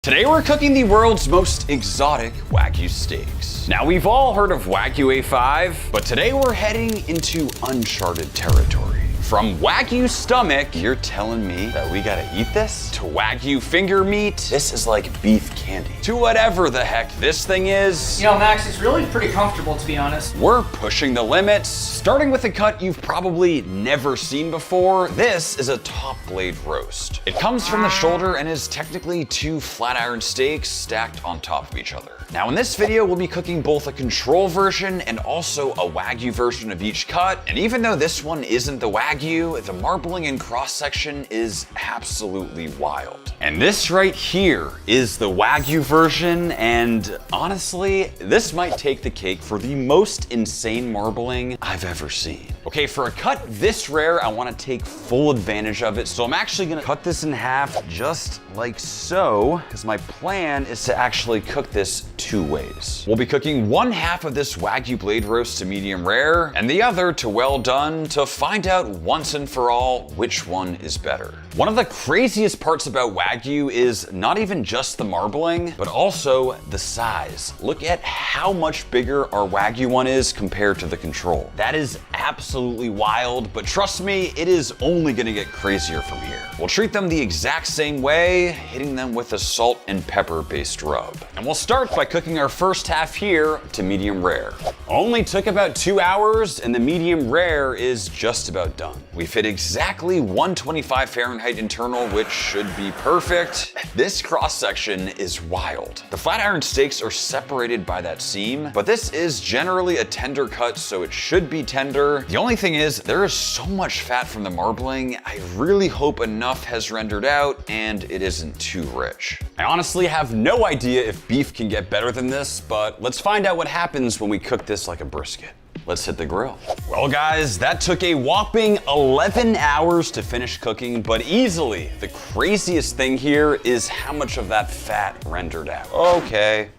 Today we're cooking the world's most exotic Wagyu steaks. Now we've all heard of Wagyu A5, but today we're heading into uncharted territory. From Wagyu stomach, you're telling me that we gotta eat this? To Wagyu finger meat, this is like beef candy. To whatever the heck this thing is. You know, Max, it's really pretty comfortable, to be honest. We're pushing the limits. Starting with a cut you've probably never seen before, this is a top blade roast. It comes from the shoulder and is technically two flat iron steaks stacked on top of each other. Now in this video, we'll be cooking both a control version and also a Wagyu version of each cut. And even though this one isn't the Wagyu, the marbling and cross section is absolutely wild. And this right here is the Wagyu version, and honestly, this might take the cake for the most insane marbling I've ever seen. Okay, for a cut this rare, I want to take full advantage of it, so I'm actually gonna cut this in half just like so, because my plan is to actually cook this two ways. We'll be cooking one half of this Wagyu blade roast to medium rare, and the other to well done, to find out once and for all which one is better. One of the craziest parts about Wagyu is not even just the marbling, but also the size. Look at how much bigger our Wagyu one is compared to the control. That is absolutely wild, but trust me, it is only gonna get crazier from here. We'll treat them the exact same way, hitting them with a salt and pepper based rub. And we'll start by cooking our first half here to medium rare. Only took about 2 hours, and the medium rare is just about done. We've hit exactly 125 Fahrenheit internal, which should be perfect. This cross section is wild. The flat iron steaks are separated by that seam, but this is generally a tender cut, so it should be tender. The only thing is, there is so much fat from the marbling, I really hope enough has rendered out and it isn't too rich. I honestly have no idea if beef can get better than this, but let's find out what happens when we cook this like a brisket. Let's hit the grill. Well guys, that took a whopping 11 hours to finish cooking, but easily the craziest thing here is how much of that fat rendered out. Okay,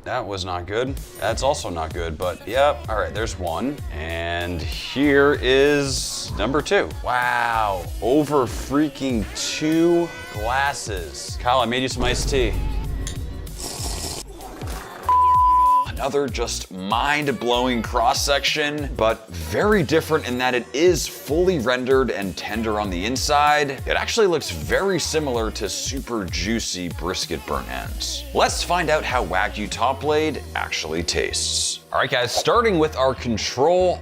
that was not good. That's also not good, but yep. All right, there's one. And here is number two. Wow, over freaking 2 glasses. Kyle, I made you some iced tea. Another just mind-blowing cross-section, but very different in that it is fully rendered and tender on the inside. It actually looks very similar to super juicy brisket burnt ends. Let's find out how Wagyu top blade actually tastes. All right guys, starting with our control.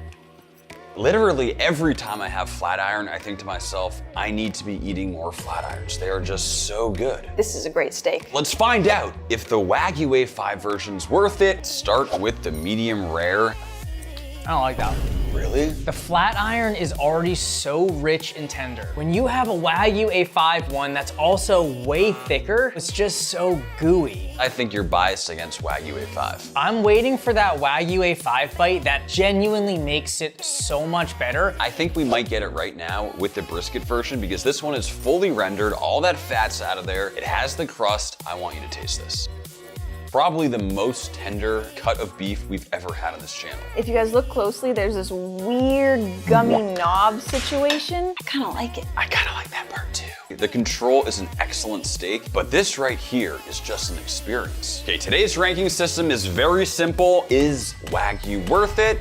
Literally every time I have flat iron, I think to myself, I need to be eating more flat irons. They are just so good. This is a great steak. Let's find out if the Wagyu A5 version's worth it. Start with the medium rare. I don't like that. Really? The flat iron is already so rich and tender. When you have a Wagyu A5 one that's also way thicker, it's just so gooey. I think you're biased against Wagyu A5. I'm waiting for that Wagyu A5 bite that genuinely makes it so much better. I think we might get it right now with the brisket version because this one is fully rendered, all that fat's out of there, it has the crust. I want you to taste this. Probably the most tender cut of beef we've ever had on this channel. If you guys look closely, there's this weird gummy knob situation. I kind of like it. I kind of like that part too. The control is an excellent steak, but this right here is just an experience. Okay, today's ranking system is very simple. Is Wagyu worth it?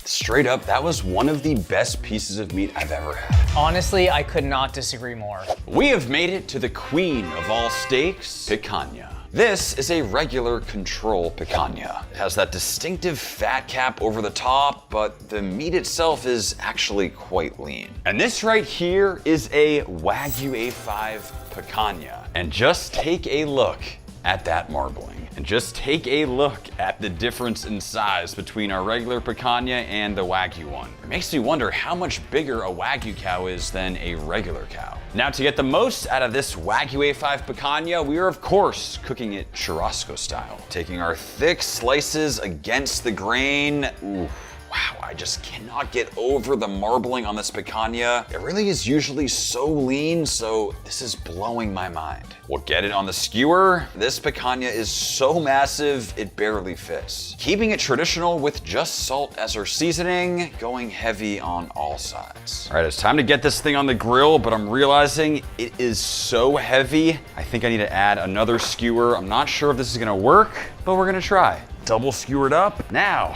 Straight up, that was one of the best pieces of meat I've ever had. Honestly, I could not disagree more. We have made it to the queen of all steaks, picanha. This is a regular control picanha. It has that distinctive fat cap over the top, but the meat itself is actually quite lean. And this right here is a Wagyu A5 picanha. And just take a look at that marbling. And just take a look at the difference in size between our regular picanha and the Wagyu one. It makes me wonder how much bigger a Wagyu cow is than a regular cow. Now to get the most out of this Wagyu A5 picanha, we are of course cooking it churrasco style. Taking our thick slices against the grain. Ooh. Wow, I just cannot get over the marbling on this picanha. It really is usually so lean, so this is blowing my mind. We'll get it on the skewer. This picanha is so massive, it barely fits. Keeping it traditional with just salt as our seasoning, going heavy on all sides. All right, it's time to get this thing on the grill, but I'm realizing it is so heavy. I think I need to add another skewer. I'm not sure if this is gonna work, but we're gonna try. Double skewered up. Now,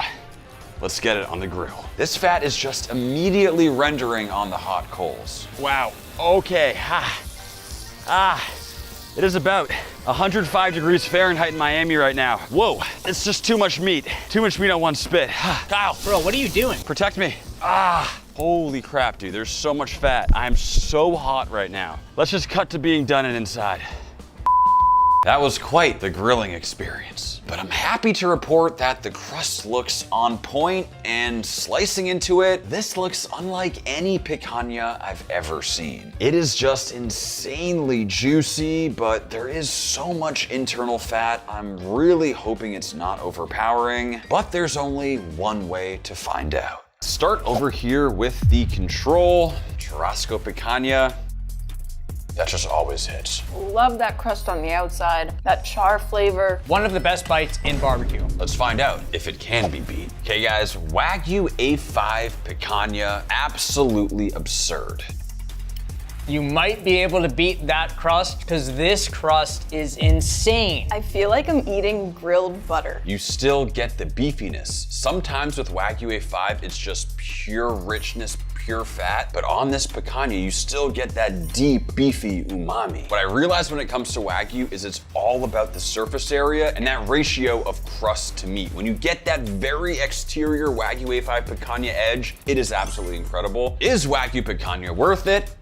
let's get it on the grill. This fat is just immediately rendering on the hot coals. Wow, okay, it is about 105 degrees Fahrenheit in Miami right now. Whoa, it's just too much meat. Too much meat on one spit. Kyle. Bro, what are you doing? Protect me. Holy crap, dude, there's so much fat. I'm so hot right now. Let's just cut to being done and inside. That was quite the grilling experience, but I'm happy to report that the crust looks on point, and slicing into it, this looks unlike any picanha I've ever seen. It is just insanely juicy, but there is so much internal fat. I'm really hoping it's not overpowering, but there's only one way to find out. Start over here with the control, Churrasco picanha. That just always hits. Love that crust on the outside, that char flavor. One of the best bites in barbecue. Let's find out if it can be beat. Okay guys, Wagyu A5 picanha, absolutely absurd. You might be able to beat that crust because this crust is insane. I feel like I'm eating grilled butter. You still get the beefiness. Sometimes with Wagyu A5, it's just pure richness, pure fat, but on this picanha, you still get that deep, beefy umami. What I realized when it comes to Wagyu is it's all about the surface area and that ratio of crust to meat. When you get that very exterior Wagyu A5 picanha edge, it is absolutely incredible. Is Wagyu picanha worth it?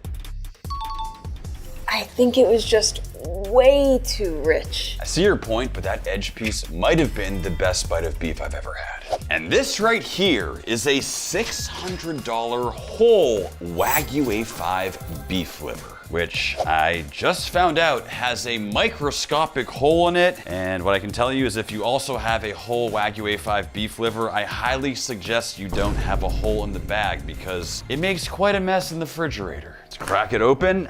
I think it was just way too rich. I see your point, but that edge piece might have been the best bite of beef I've ever had. And this right here is a $600 whole Wagyu A5 beef liver, which I just found out has a microscopic hole in it. And what I can tell you is if you also have a whole Wagyu A5 beef liver, I highly suggest you don't have a hole in the bag because it makes quite a mess in the refrigerator. Let's crack it open.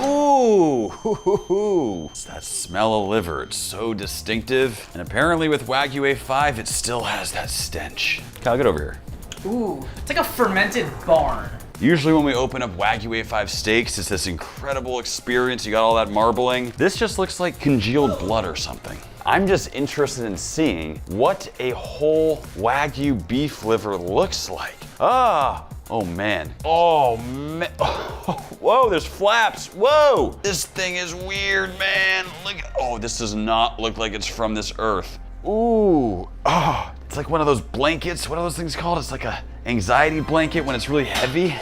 Ooh, it's that smell of liver. It's so distinctive. And apparently with Wagyu A5, it still has that stench. Kyle, get over here. Ooh, it's like a fermented barn. Usually when we open up Wagyu A5 steaks, it's this incredible experience. You got all that marbling. This just looks like congealed blood or something. I'm just interested in seeing what a whole Wagyu beef liver looks like. Oh man. Oh man. Oh, whoa, there's flaps. Whoa. This thing is weird, man. Look at, oh, this does not look like it's from this earth. Ooh. Oh, it's like one of those blankets. What are those things called? It's like a anxiety blanket when it's really heavy.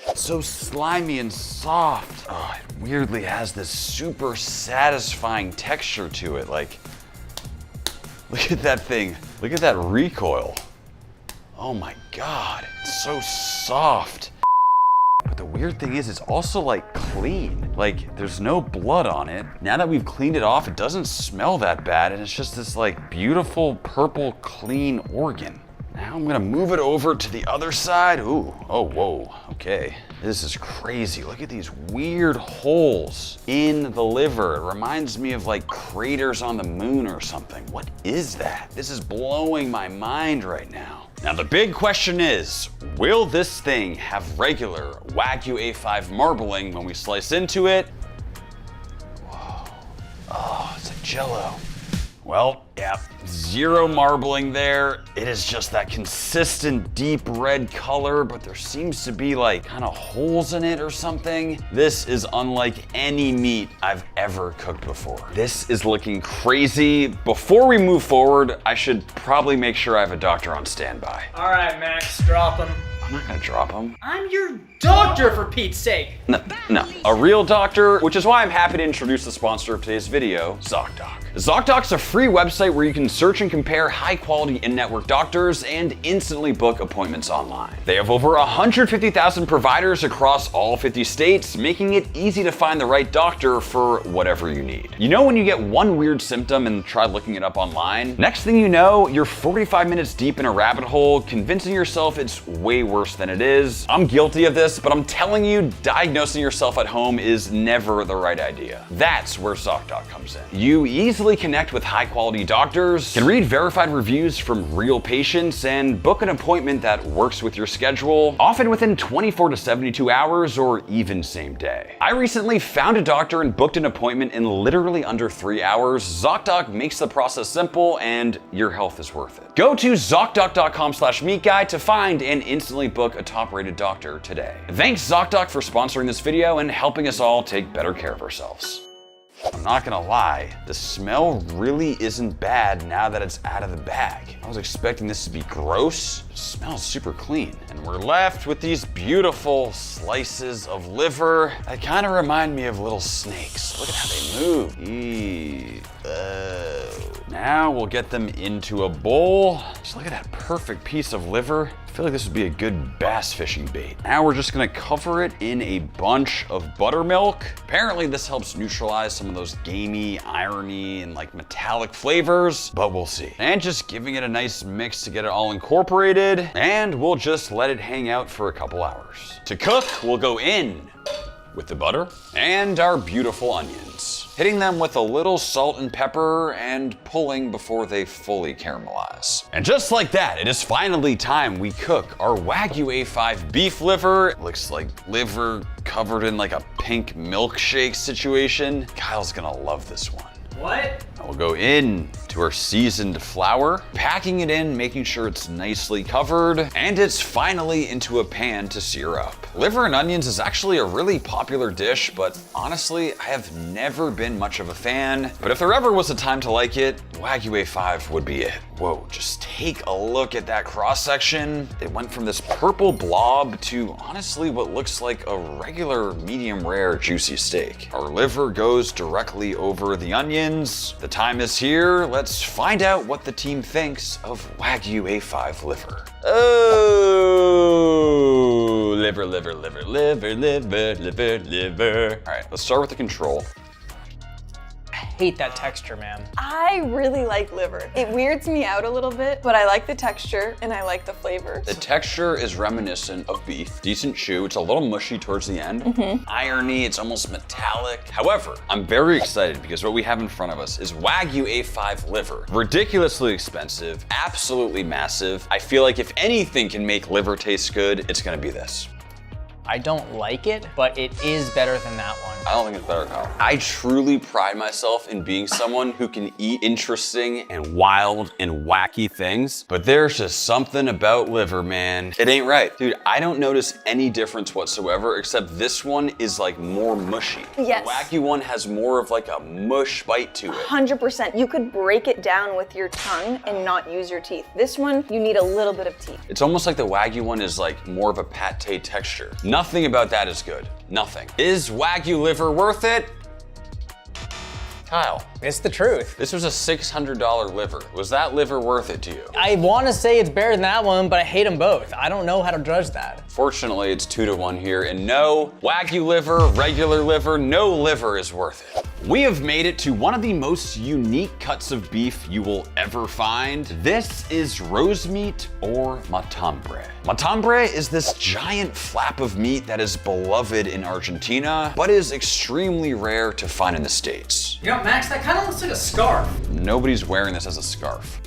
It's so slimy and soft. Oh, it weirdly has this super satisfying texture to it. Like, look at that thing. Look at that recoil. Oh my God, it's so soft. But the weird thing is it's also like clean. Like there's no blood on it. Now that we've cleaned it off, it doesn't smell that bad and it's just this like beautiful purple clean organ. Now I'm gonna move it over to the other side. Ooh, oh, whoa, okay. This is crazy. Look at these weird holes in the liver. It reminds me of like craters on the moon or something. What is that? This is blowing my mind right now. Now the big question is, will this thing have regular Wagyu A5 marbling when we slice into it? Whoa, oh, it's like Jell-O. Well, yeah, zero marbling there. It is just that consistent deep red color, but there seems to be like kind of holes in it or something. This is unlike any meat I've ever cooked before. This is looking crazy. Before we move forward, I should probably make sure I have a doctor on standby. All right, Max, drop him. I'm not gonna drop him. I'm your doctor, for Pete's sake. No, a real doctor, which is why I'm happy to introduce the sponsor of today's video, ZocDoc. ZocDoc's a free website where you can search and compare high-quality in-network doctors and instantly book appointments online. They have over 150,000 providers across all 50 states, making it easy to find the right doctor for whatever you need. You know when you get one weird symptom and try looking it up online? Next thing you know, you're 45 minutes deep in a rabbit hole, convincing yourself it's way worse than it is. I'm guilty of this, but I'm telling you, diagnosing yourself at home is never the right idea. That's where ZocDoc comes in. You easily connect with high-quality doctors, can read verified reviews from real patients, and book an appointment that works with your schedule, often within 24 to 72 hours or even same day. I recently found a doctor and booked an appointment in literally under 3 hours. ZocDoc makes the process simple, and your health is worth it. Go to ZocDoc.com/meetguy to find and instantly book a top-rated doctor today. Thanks ZocDoc for sponsoring this video and helping us all take better care of ourselves. I'm not gonna lie, the smell really isn't bad now that it's out of the bag. I was expecting this to be gross. It smells super clean. And we're left with these beautiful slices of liver that kind of remind me of little snakes. Look at how they move. Eee. Now we'll get them into a bowl. Just look at that perfect piece of liver. I feel like this would be a good bass fishing bait. Now we're just gonna cover it in a bunch of buttermilk. Apparently this helps neutralize some of those gamey, irony, and like metallic flavors, but we'll see. And just giving it a nice mix to get it all incorporated, and we'll just let it hang out for a couple hours. To cook, we'll go in with the butter and our beautiful onions, hitting them with a little salt and pepper and pulling before they fully caramelize. And just like that, it is finally time we cook our Wagyu A5 beef liver. It looks like liver covered in like a pink milkshake situation. Kyle's gonna love this one. What? We'll go in to our seasoned flour, packing it in, making sure it's nicely covered, and it's finally into a pan to sear up. Liver and onions is actually a really popular dish, but honestly, I have never been much of a fan. But if there ever was a time to like it, Wagyu A5 would be it. Whoa, just take a look at that cross section. It went from this purple blob to honestly what looks like a regular medium rare juicy steak. Our liver goes directly over the onions. The time is here. Let's find out what the team thinks of Wagyu A5 liver. Oh, liver. All right, let's start with the control. I hate that texture, man. I really like liver. It weirds me out a little bit, but I like the texture and I like the flavor. The texture is reminiscent of beef. Decent chew. It's a little mushy towards the end. Irony, it's almost metallic. However, I'm very excited because what we have in front of us is Wagyu A5 liver. Ridiculously expensive, absolutely massive. I feel like if anything can make liver taste good, it's gonna be this. I don't like it, but it is better than that one. I don't think it's better, Kyle. I truly pride myself in being someone who can eat interesting and wild and wacky things, but there's just something about liver, man. It ain't right. Dude, I don't notice any difference whatsoever, except this one is like more mushy. Yes. The Wagyu one has more of like a mush bite to it. 100%. You could break it down with your tongue and not use your teeth. This one, you need a little bit of teeth. It's almost like the Wagyu one is like more of a pate texture. Nothing about that is good. Nothing. Is Wagyu liver worth it? Kyle, It's the truth. this was a $600 liver. Was that liver worth it to you? I want to say it's better than that one, but I hate them both. I don't know how to judge that. Fortunately, it's 2-1 here, and no, Wagyu liver, regular liver, no liver is worth it. We have made it to one of the most unique cuts of beef you will ever find. This is rose meat or matambre. Matambre is this giant flap of meat that is beloved in Argentina, but is extremely rare to find in the States. You know, Max, that kind of looks like a scarf. Nobody's wearing this as a scarf.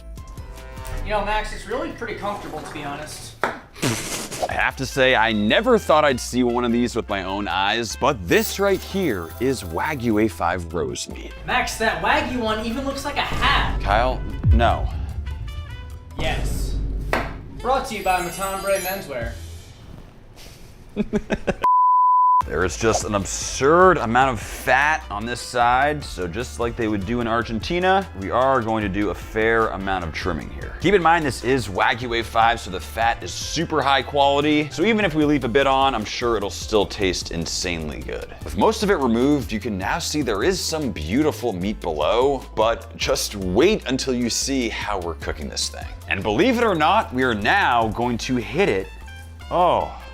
You know, Max, it's really pretty comfortable, to be honest. I have to say, I never thought I'd see one of these with my own eyes, but this right here is Wagyu A5 rose meat. Max, that Wagyu one even looks like a hat. Kyle, no. Yes. Brought to you by Matambre Menswear. There is just an absurd amount of fat on this side. So just like they would do in Argentina, we are going to do a fair amount of trimming here. Keep in mind, this is Wagyu A5, so the fat is super high quality. So even if we leave a bit on, I'm sure it'll still taste insanely good. With most of it removed, you can now see there is some beautiful meat below, but just wait until you see how we're cooking this thing. And believe it or not, we are now going to hit it,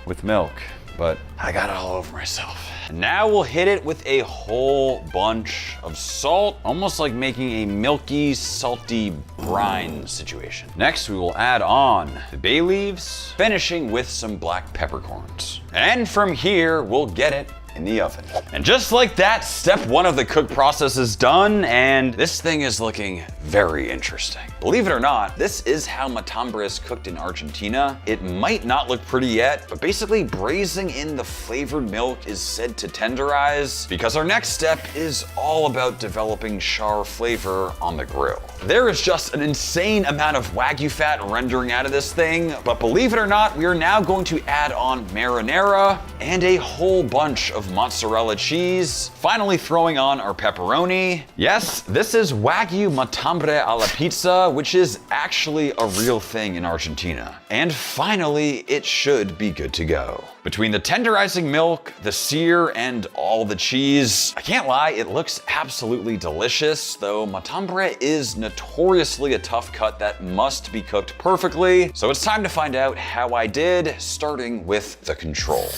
with milk. But I got it all over myself. And now we'll hit it with a whole bunch of salt, almost like making a milky, salty brine situation. Next, we will add on the bay leaves, finishing with some black peppercorns. And from here, we'll get it in the oven. And just like that, step one of the cook process is done, and this thing is looking very interesting. Believe it or not, this is how matambre is cooked in Argentina. It might not look pretty yet, but basically braising in the flavored milk is said to tenderize, because our next step is all about developing char flavor on the grill. There is just an insane amount of Wagyu fat rendering out of this thing, but believe it or not, we are now going to add on marinara and a whole bunch of mozzarella cheese, finally throwing on our pepperoni. Yes, this is Wagyu matambre alla pizza, which is actually a real thing in Argentina. And finally, it should be good to go. Between the tenderizing milk, the sear, and all the cheese, I can't lie, it looks absolutely delicious, though matambre is notoriously a tough cut that must be cooked perfectly. So it's time to find out how I did, starting with the control.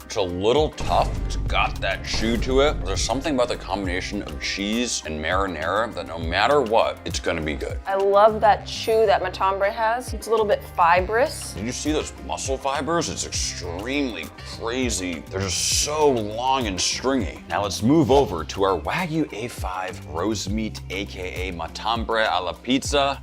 It's a little tough, it's got that chew to it. There's something about the combination of cheese and marinara that no matter what, it's gonna be good. I love that chew that matambre has. It's a little bit fibrous. Did you see those muscle fibers? It's extremely crazy. They're just so long and stringy. Now let's move over to our Wagyu A5 roast meat, AKA matambre alla pizza.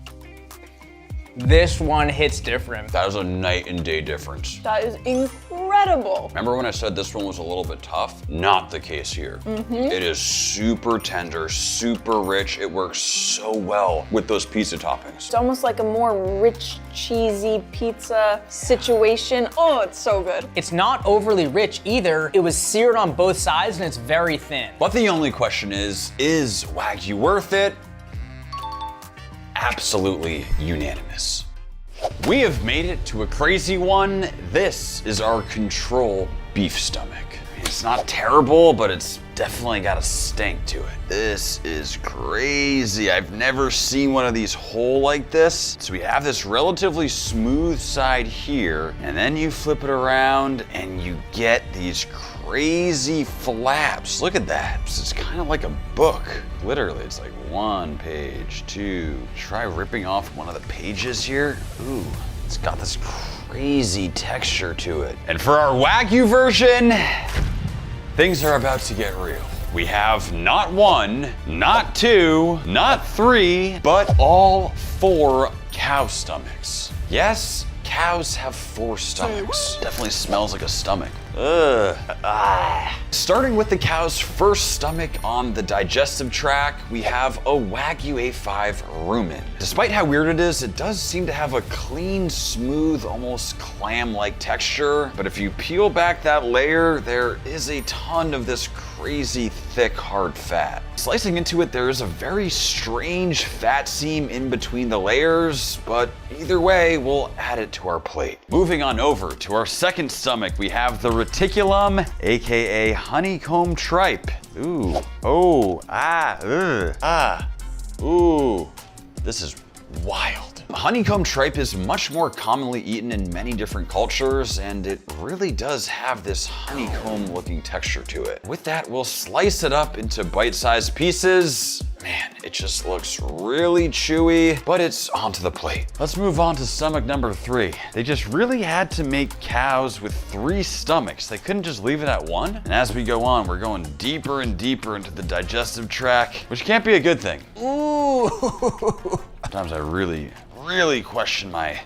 This one hits different. That is a night and day difference. That is incredible. Remember when I said this one was a little bit tough? Not the case here. It is super tender, super rich. It works so well with those pizza toppings. It's almost like a more rich, cheesy pizza situation. Oh, it's so good. It's not overly rich either. It was seared on both sides and it's very thin. But the only question is Wagyu worth it? Absolutely unanimous. We have made it to a crazy one. This is our control beef stomach. It's not terrible, but it's definitely got a stink to it. This is crazy. I've never seen one of these whole like this. So we have this relatively smooth side here, and then you flip it around and you get these crazy flaps. Look at that. It's kind of like a book. Literally, it's like 1 page, 2. Try ripping off one of the pages here. Ooh, it's got this crazy texture to it. And for our Wagyu version, things are about to get real. We have not 1, not 2, not 3, but all 4 cow stomachs. Yes, cows have 4 stomachs. Definitely smells like a stomach. Ugh. Starting with the cow's first stomach on the digestive tract, we have a Wagyu A5 rumen. Despite how weird it is, it does seem to have a clean, smooth, almost clam-like texture. But if you peel back that layer, there is a ton of this crazy thick, hard fat. Slicing into it, there is a very strange fat seam in between the layers, but either way, we'll add it to our plate. Moving on over to our second stomach, we have the reticulum, AKA honeycomb tripe. Ooh, oh, ooh, this is wild. Honeycomb tripe is much more commonly eaten in many different cultures, and it really does have this honeycomb looking texture to it. With that, we'll slice it up into bite-sized pieces. Man, it just looks really chewy, but it's onto the plate. Let's move on to stomach number 3. They just really had to make cows with 3 stomachs. They couldn't just leave it at 1. And as we go on, we're going deeper and deeper into the digestive tract, which can't be a good thing. Ooh. Sometimes I really question my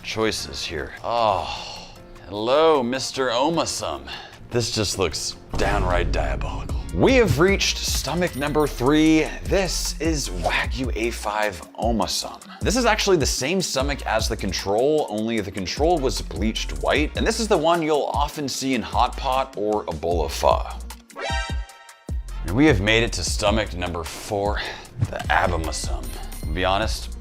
choices here. Oh, hello, Mr. Omasum. This just looks downright diabolical. We have reached stomach number 3. This is Wagyu A5 Omasum. This is actually the same stomach as the control, only the control was bleached white. And this is the one you'll often see in hot pot or a bowl of pho. And we have made it to stomach number 4, the Abomasum. To be honest,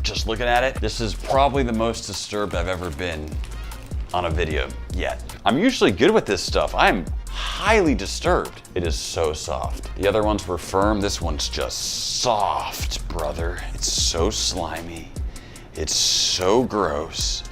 just looking at it, this is probably the most disturbed I've ever been on a video yet. I'm usually good with this stuff. I'm highly disturbed. It is so soft. The other ones were firm. This one's just soft, brother. It's so slimy. It's so gross.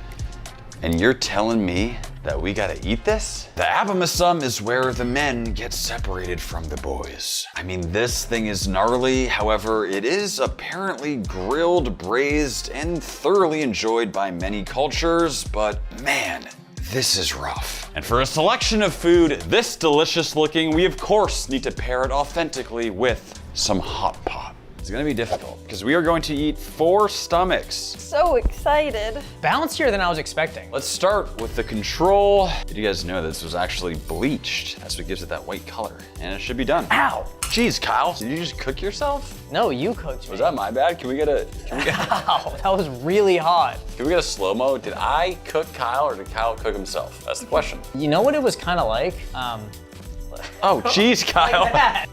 And you're telling me that we gotta eat this? The Abomasum is where the men get separated from the boys. I mean, this thing is gnarly. However, it is apparently grilled, braised, and thoroughly enjoyed by many cultures, but man, this is rough. And for a selection of food this delicious looking, we of course need to pair it authentically with some hot pot. It's gonna be difficult because we are going to eat 4 stomachs. So excited. Bouncier than I was expecting. Let's start with the control. Did you guys know this was actually bleached? That's what gives it that white color. And it should be done. Ow! Jeez, Kyle, did you just cook yourself? No, you cooked me. Was that my bad? Can we get a Ow, that was really hot. slow-mo? Did I cook Kyle or did Kyle cook himself? That's the question. You know what it was kind of like? Oh, jeez, Kyle. Like that.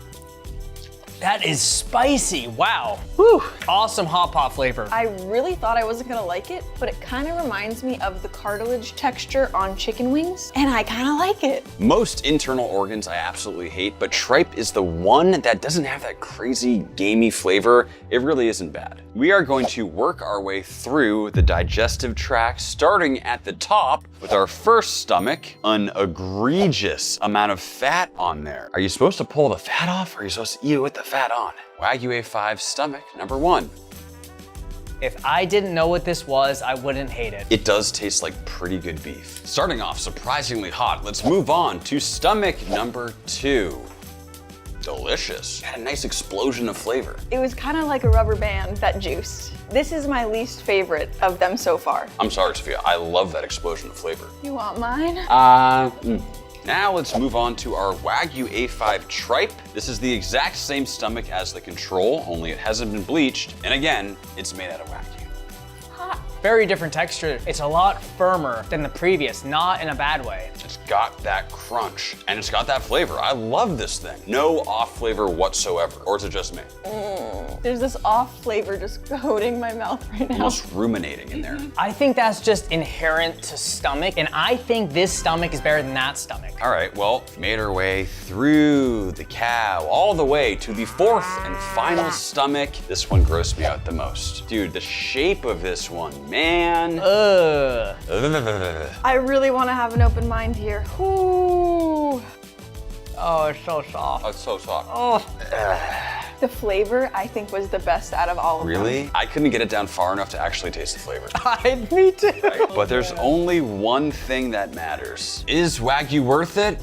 That is spicy, wow. Whew, awesome hot pot flavor. I really thought I wasn't gonna like it, but it kind of reminds me of the cartilage texture on chicken wings, and I kind of like it. Most internal organs I absolutely hate, but tripe is the one that doesn't have that crazy gamey flavor. It really isn't bad. We are going to work our way through the digestive tract, starting at the top with our first stomach, an egregious amount of fat on there. Are you supposed to pull the fat off or are you supposed to eat it with the fat on? Wagyu A5 stomach number 1. If I didn't know what this was, I wouldn't hate it. It does taste like pretty good beef. Starting off surprisingly hot, let's move on to stomach number 2. Delicious. Had a nice explosion of flavor. It was kind of like a rubber band that juiced. This is my least favorite of them so far. I'm sorry, Sophia. I love that explosion of flavor. You want mine? Now let's move on to our Wagyu A5 tripe. This is the exact same stomach as the control, only it hasn't been bleached. And again, it's made out of Wagyu. Hot. Very different texture. It's a lot firmer than the previous, not in a bad way. It's got that crunch and it's got that flavor. I love this thing. No off flavor whatsoever. Or is it just me? There's this off flavor just coating my mouth right now. Almost ruminating in there. I think that's just inherent to stomach, and I think this stomach is better than that stomach. All right, well, made our way through the cow, all the way to the 4th and final stomach. This one grossed me out the most. Dude, the shape of this one, man. Ugh. I really want to have an open mind here. Ooh. Oh, it's so soft. Oh, it's so soft. Oh. The flavor, I think, was the best out of all of them. Really? I couldn't get it down far enough to actually taste the flavor. Me too. But there's only one thing that matters. Is Wagyu worth it?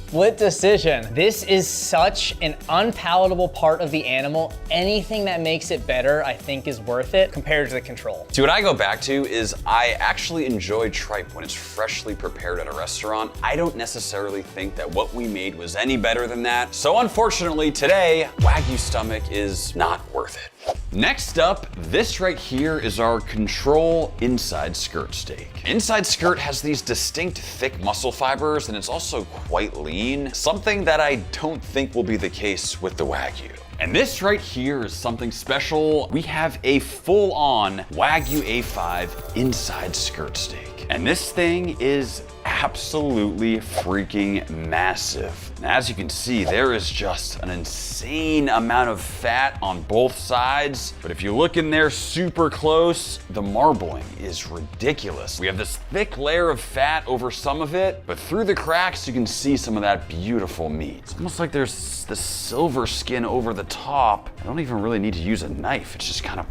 Split decision. This is such an unpalatable part of the animal. Anything that makes it better, I think, is worth it compared to the control. See, what I go back to is I actually enjoy tripe when it's freshly prepared at a restaurant. I don't necessarily think that what we made was any better than that. So unfortunately today, Wagyu stomach is not worth it. Next up, this right here is our control inside skirt steak. Inside skirt has these distinct thick muscle fibers and it's also quite lean, something that I don't think will be the case with the Wagyu. And this right here is something special. We have a full-on Wagyu A5 inside skirt steak. And this thing is absolutely freaking massive. And as you can see, there is just an insane amount of fat on both sides. But if you look in there super close, the marbling is ridiculous. We have this thick layer of fat over some of it, but through the cracks, you can see some of that beautiful meat. It's almost like there's this silver skin over the top. I don't even really need to use a knife. It's just kind of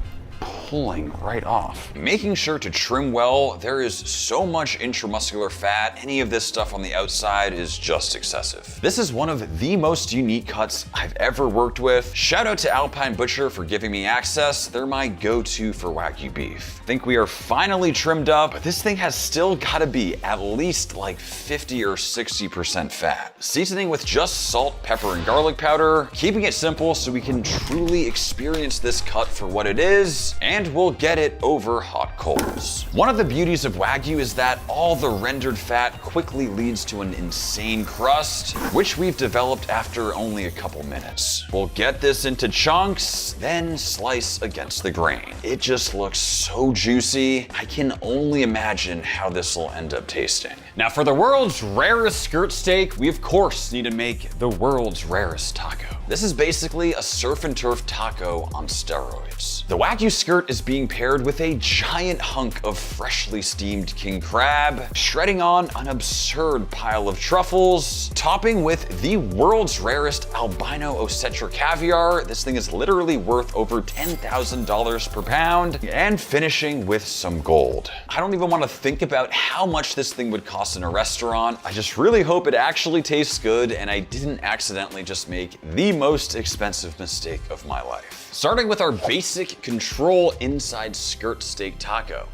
pulling right off. Making sure to trim well, there is so much intramuscular fat, any of this stuff on the outside is just excessive. This is one of the most unique cuts I've ever worked with. Shout out to Alpine Butcher for giving me access. They're my go-to for Wagyu beef. I think we are finally trimmed up, but this thing has still gotta be at least like 50 or 60% fat. Seasoning with just salt, pepper, and garlic powder, keeping it simple so we can truly experience this cut for what it is, and we'll get it over hot coals. One of the beauties of Wagyu is that all the rendered fat quickly leads to an insane crust, which we've developed after only a couple minutes. We'll get this into chunks, then slice against the grain. It just looks so juicy. I can only imagine how this will end up tasting. Now for the world's rarest skirt steak, we of course need to make the world's rarest taco. This is basically a surf and turf taco on steroids. The Wagyu skirt is being paired with a giant hunk of freshly steamed king crab, shredding on an absurd pile of truffles, topping with the world's rarest albino Osetra caviar. This thing is literally worth over $10,000 per pound, and finishing with some gold. I don't even want to think about how much this thing would cost in a restaurant. I just really hope it actually tastes good and I didn't accidentally just make the most expensive mistake of my life. Starting with our basic control inside skirt steak taco.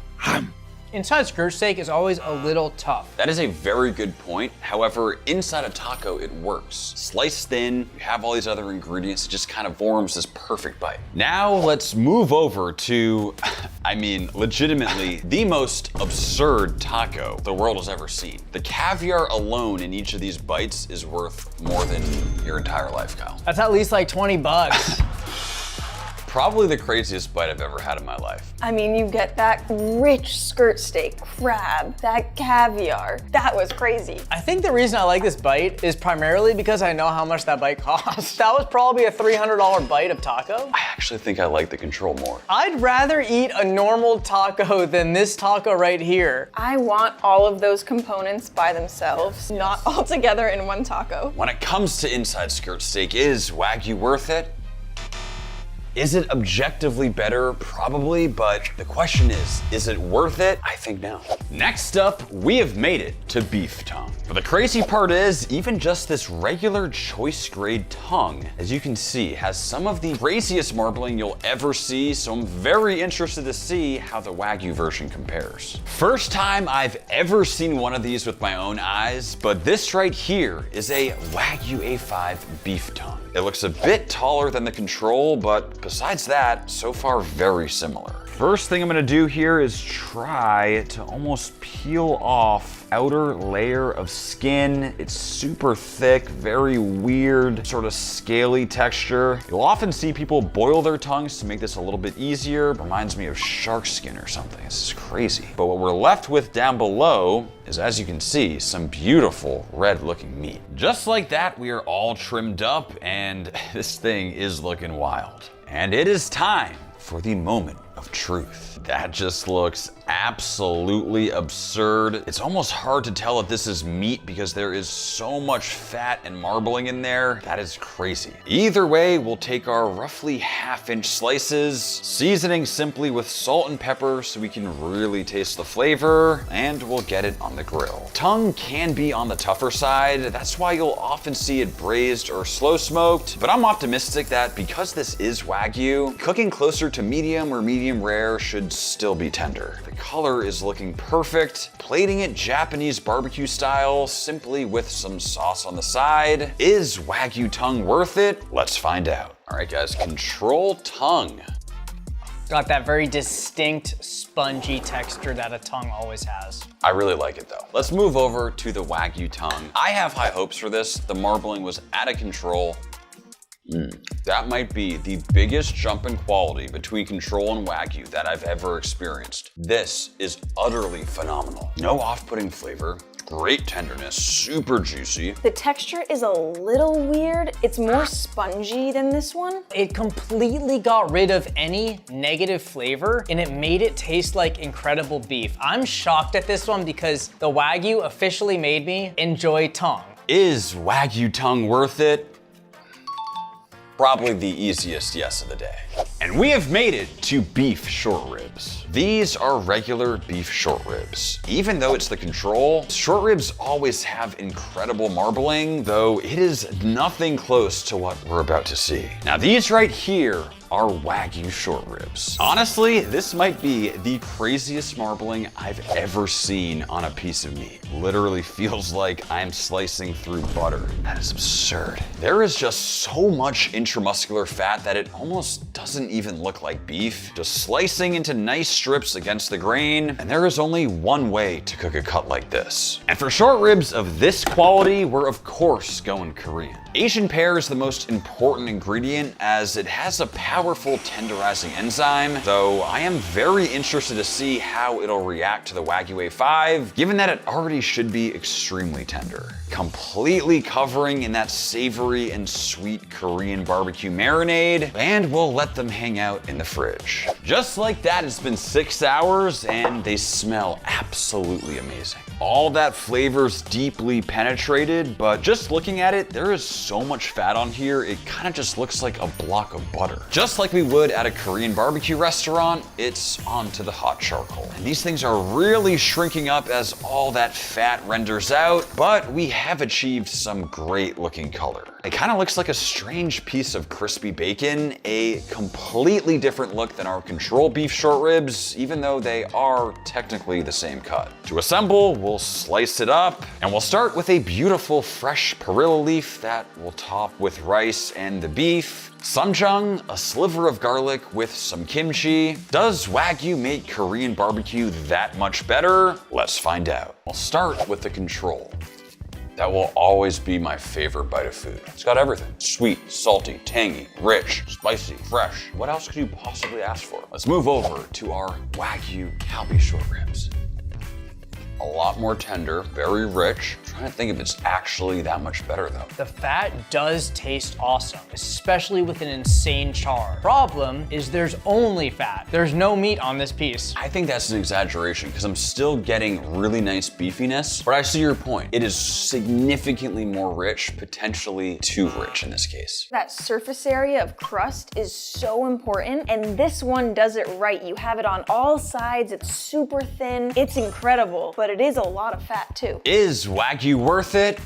Inside skirt steak is always a little tough. That is a very good point. However, inside a taco, it works. Sliced thin, you have all these other ingredients, it just kind of forms this perfect bite. Now let's move over to, I mean, legitimately the most absurd taco the world has ever seen. The caviar alone in each of these bites is worth more than your entire life, Kyle. That's at least like 20 bucks. Probably the craziest bite I've ever had in my life. I mean, you get that rich skirt steak, crab, that caviar. That was crazy. I think the reason I like this bite is primarily because I know how much that bite costs. That was probably a $300 bite of taco. I actually think I like the control more. I'd rather eat a normal taco than this taco right here. I want all of those components by themselves, not all together in one taco. When it comes to inside skirt steak, is Wagyu worth it? Is it objectively better? Probably, but the question is it worth it? I think no. Next up, we have made it to beef tongue. But the crazy part is, even just this regular choice grade tongue, as you can see, has some of the craziest marbling you'll ever see, so I'm very interested to see how the Wagyu version compares. First time I've ever seen one of these with my own eyes, but this right here is a Wagyu A5 beef tongue. It looks a bit taller than the control, but besides that, so far very similar. First thing I'm gonna do here is try to almost peel off outer layer of skin. It's super thick, very weird, sort of scaly texture. You'll often see people boil their tongues to make this a little bit easier. Reminds me of shark skin or something. This is crazy. But what we're left with down below is, as you can see, some beautiful red looking meat. Just like that, we are all trimmed up and this thing is looking wild. And it is time for the moment of truth. That just looks absolutely absurd. It's almost hard to tell if this is meat because there is so much fat and marbling in there. That is crazy. Either way, we'll take our roughly half-inch slices, seasoning simply with salt and pepper so we can really taste the flavor, and we'll get it on the grill. Tongue can be on the tougher side. That's why you'll often see it braised or slow smoked, but I'm optimistic that because this is Wagyu, cooking closer to medium or medium rare should still be tender. The color is looking perfect. Plating it Japanese barbecue style, simply with some sauce on the side. Is Wagyu tongue worth it? Let's find out. All right, guys, control tongue. Got that very distinct spongy texture that a tongue always has. I really like it though. Let's move over to the Wagyu tongue. I have high hopes for this. The marbling was out of control. That might be the biggest jump in quality between control and Wagyu that I've ever experienced. This is utterly phenomenal. No off-putting flavor, great tenderness, super juicy. The texture is a little weird. It's more spongy than this one. It completely got rid of any negative flavor and it made it taste like incredible beef. I'm shocked at this one because the Wagyu officially made me enjoy tongue. Is Wagyu tongue worth it? Probably the easiest yes of the day. And we have made it to beef short ribs. These are regular beef short ribs. Even though it's the control, short ribs always have incredible marbling, though it is nothing close to what we're about to see. Now these right here are Wagyu short ribs. Honestly, this might be the craziest marbling I've ever seen on a piece of meat. Literally feels like I'm slicing through butter. That is absurd. There is just so much intramuscular fat that it almost doesn't even look like beef. Just slicing into nice strips against the grain, and there is only one way to cook a cut like this. And for short ribs of this quality, we're of course going Korean. Asian pear is the most important ingredient as it has a powerful tenderizing enzyme, though I am very interested to see how it'll react to the Wagyu A5, given that it already should be extremely tender. Completely covering in that savory and sweet Korean barbecue marinade, and we'll let them hang out in the fridge. Just like that, it's been 6 hours and they smell absolutely amazing. All that flavor's deeply penetrated, but just looking at it, there is so much fat on here, it kind of just looks like a block of butter. Just like we would at a Korean barbecue restaurant, it's onto the hot charcoal. And these things are really shrinking up as all that fat renders out, but we have achieved some great looking color. It kind of looks like a strange piece of crispy bacon, a completely different look than our control beef short ribs, even though they are technically the same cut. To assemble, we'll slice it up, and we'll start with a beautiful fresh perilla leaf that we'll top with rice and the beef. Samjang, a sliver of garlic with some kimchi. Does Wagyu make Korean barbecue that much better? Let's find out. We'll start with the control. That will always be my favorite bite of food. It's got everything. Sweet, salty, tangy, rich, spicy, fresh. What else could you possibly ask for? Let's move over to our Wagyu Kalbi short ribs. A lot more tender, very rich. I'm trying to think if it's actually that much better though. The fat does taste awesome, especially with an insane char. Problem is there's only fat. There's no meat on this piece. I think that's an exaggeration because I'm still getting really nice beefiness, but I see your point. It is significantly more rich, potentially too rich in this case. That surface area of crust is so important, and this one does it right. You have it on all sides, it's super thin, it's incredible, but it is a lot of fat too. Is Wagyu worth it?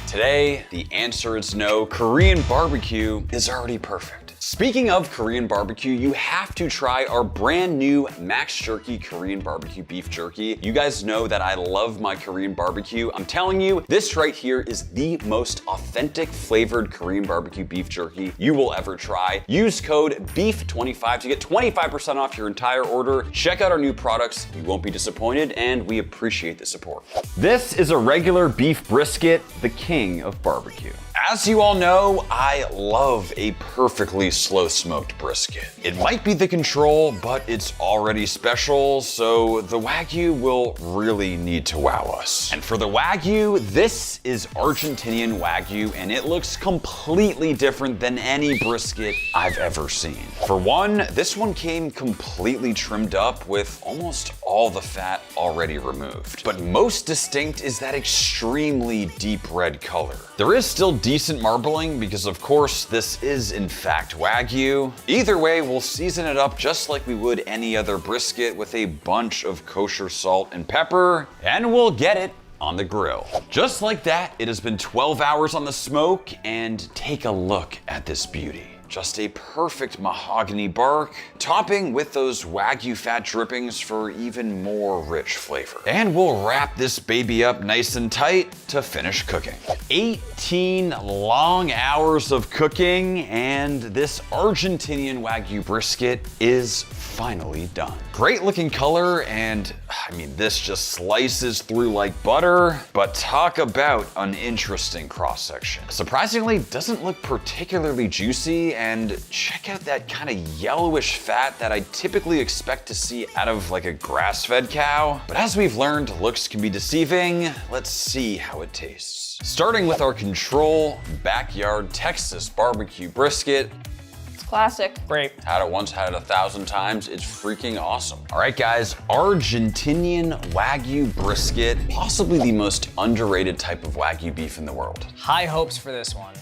Today, the answer is no. Korean barbecue is already perfect. Speaking of Korean barbecue, you have to try our brand new Max Jerky Korean barbecue beef jerky. You guys know that I love my Korean barbecue. I'm telling you, this right here is the most authentic flavored Korean barbecue beef jerky you will ever try. Use code BEEF25 to get 25% off your entire order. Check out our new products. You won't be disappointed, and we appreciate the support. This is a regular beef brisket, the king of barbecue. As you all know, I love a perfectly slow smoked brisket. It might be the control, but it's already special, so the Wagyu will really need to wow us. And for the Wagyu, this is Argentinian Wagyu, and it looks completely different than any brisket I've ever seen. For one, this one came completely trimmed up with almost all the fat already removed. But most distinct is that extremely deep red color. There is still decent marbling because of course this is in fact Wagyu. Either way, we'll season it up just like we would any other brisket with a bunch of kosher salt and pepper, and we'll get it on the grill. Just like that, it has been 12 hours on the smoke, and take a look at this beauty. Just a perfect mahogany bark, topping with those Wagyu fat drippings for even more rich flavor. And we'll wrap this baby up nice and tight to finish cooking. 18 long hours of cooking, and this Argentinian Wagyu brisket is finally done. Great looking color, and I mean, this just slices through like butter, but talk about an interesting cross section. Surprisingly, doesn't look particularly juicy, and check out that kind of yellowish fat that I typically expect to see out of like a grass-fed cow. But as we've learned, looks can be deceiving. Let's see how it tastes. Starting with our control backyard Texas barbecue brisket. Classic. Great. Had it once, had it 1,000 times. It's freaking awesome. All right, guys, Argentinian Wagyu brisket, possibly the most underrated type of Wagyu beef in the world. High hopes for this one.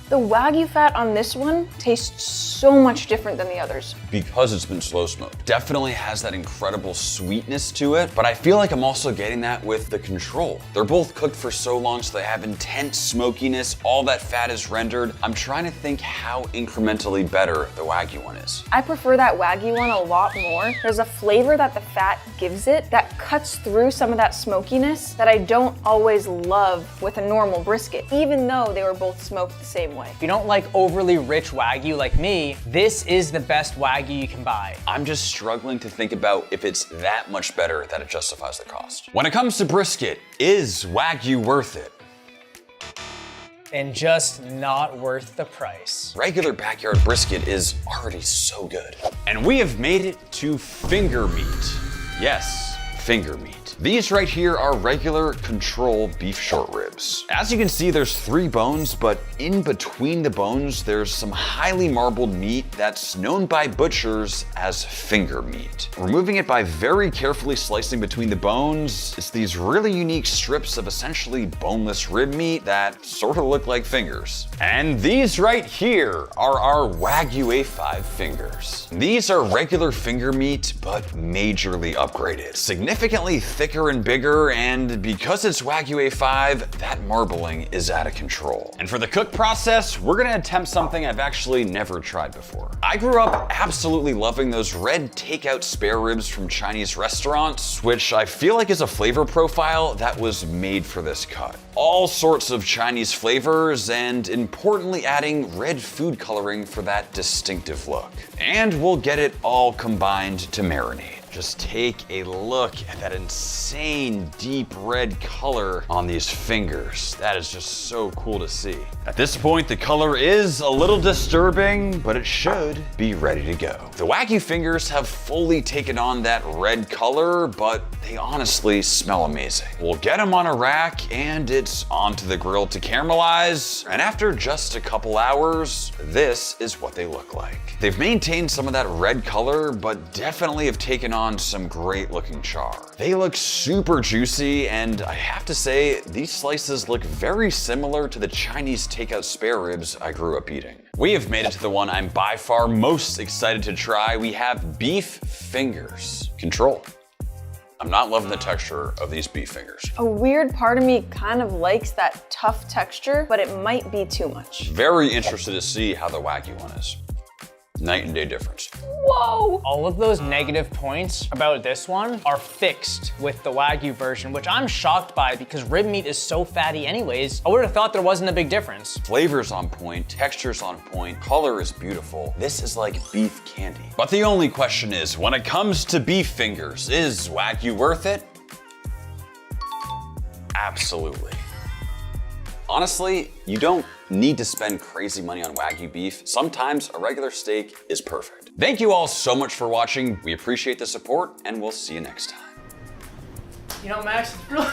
The Wagyu fat on this one tastes so much different than the others. Because it's been slow smoked. Definitely has that incredible sweetness to it, but I feel like I'm also getting that with the Control. They're both cooked for so long, so they have intense smokiness, all that fat is rendered. I'm trying to think how incrementally better the Wagyu one is. I prefer that Wagyu one a lot more. There's a flavor that the fat gives it that cuts through some of that smokiness that I don't always love with a normal brisket, even though they were both smoked the same way. If you don't like overly rich Wagyu like me, this is the best Wagyu you can buy. I'm just struggling to think about if it's that much better that it justifies the cost. When it comes to brisket, is Wagyu worth it? And just not worth the price. Regular backyard brisket is already so good. And we have made it to finger meat. Yes, finger meat. These right here are regular Control beef short ribs. As you can see, there's 3 bones, but in between the bones, there's some highly marbled meat that's known by butchers as finger meat. Removing it by very carefully slicing between the bones, it's these really unique strips of essentially boneless rib meat that sort of look like fingers. And these right here are our Wagyu A5 fingers. These are regular finger meat, but majorly upgraded. Significantly thicker and bigger, and because it's Wagyu A5, that marbling is out of control. And for the cook process, we're gonna attempt something I've actually never tried before. I grew up absolutely loving those red takeout spare ribs from Chinese restaurants, which I feel like is a flavor profile that was made for this cut. All sorts of Chinese flavors, and importantly adding red food coloring for that distinctive look. And we'll get it all combined to marinate. Just take a look at that insane deep red color on these fingers. That is just so cool to see. At this point, the color is a little disturbing, but it should be ready to go. The Wagyu fingers have fully taken on that red color, but they honestly smell amazing. We'll get them on a rack and it's onto the grill to caramelize. And after just a couple hours, this is what they look like. They've maintained some of that red color, but definitely have taken on some great looking char. They look super juicy, and I have to say, these slices look very similar to the Chinese takeout spare ribs I grew up eating. We have made it to the one I'm by far most excited to try. We have beef fingers. Control. I'm not loving the texture of these beef fingers. A weird part of me kind of likes that tough texture, but it might be too much. Very interested to see how the Wagyu one is. Night and day difference. Whoa! All of those negative points about this one are fixed with the Wagyu version, which I'm shocked by because rib meat is so fatty anyways. I would have thought there wasn't a big difference. Flavor's on point, texture's on point, color is beautiful. This is like beef candy. But the only question is, when it comes to beef fingers, is Wagyu worth it? Absolutely. Honestly, you don't need to spend crazy money on Wagyu beef. Sometimes a regular steak is perfect. Thank you all so much for watching. We appreciate the support, and we'll see you next time. You know, Max, it's really